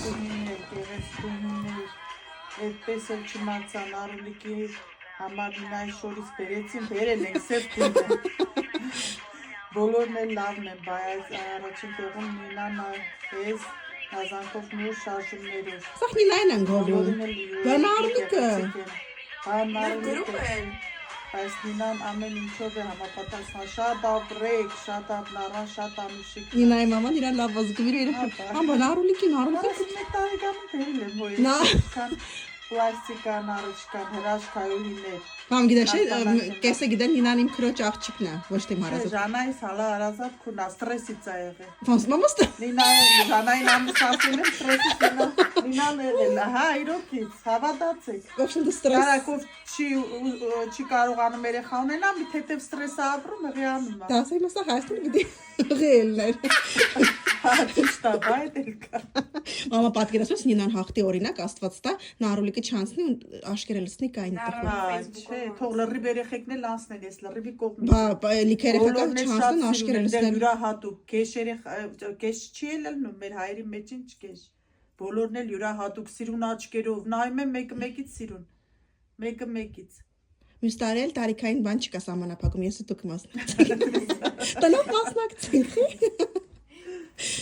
Գեղեցկուհիներ, գեղեցկուհիներ, այդպես էլ չմացան Արուլիկի համար Նինայի շորից բերեցին, բերել ենք սև գույնը։ Բոլորն էլ լավն են, բայց առաջին տեղում Նինան էս հազանքով նոր շարժումներով։ Սա Նինային են գովում։ Բոլորին էլ Բան Արուլիկը։ Բան Արուլիկը։ Բայց Նինան ամեն ինչով է համապատասխան, շատ ապրեք, շատ ապնառան, շատ անուշիկ։ Նինայի մաման իրան լավ ազգվիր էր։ Բան Արուլիկին, Արուլիկը։ Մեկ տարեկանում բերել եմ, որ այսքան պլաստիկան, առիչկան, հրաշքայուհիներ։ Բամ գիտես, կեսը գիտեն Նինան իմ քրոջ աղջիկն է, ոչ թե հարազատ։ Ժանայից հալա հարազատ քունա, ստրեսից ա եղել։ Ոնց մամոստը։ Ժանային ամուսնացել եմ ստրեսից Նինան եղել, հա, իրոքից, հավատացեք։ Ոբշեն դու ստրես։ Կարակով չի կարողանում երեխա ունենա, մի թեթև ստրես է ապրում, հղիանում է։ Դասի մասա հայստին գիտի ղելներ։ Ճիշտ է, բայց էլ կա։ Մամա պատկերացրած Նինան հաղթի օրինակ Աստված տա, նա Արուլիկը չանցնի ու աշկերը լցնի կային տխուր։ Հա, չէ, թող լրիվ երեխեքն էլ անցնեն, ես լրիվի կողմից։ Բա լիքը երեխական չանցնեն աշկերը լցնեն։ Յուրահատուկ, կեշ երեխա, կեշ չի ելնում, մեր հայերի մեջ ինչ կեշ։ Բոլորն էլ յուրահատուկ սիրուն աչքերով, նայում եմ մեկը մեկից սիրուն։ Մեկը մեկից։ Մյուս տարի էլ տարիքային բան չկա սահմանափակում, ես ու դուք մասնակցենք։ Տնով մասնակցենք։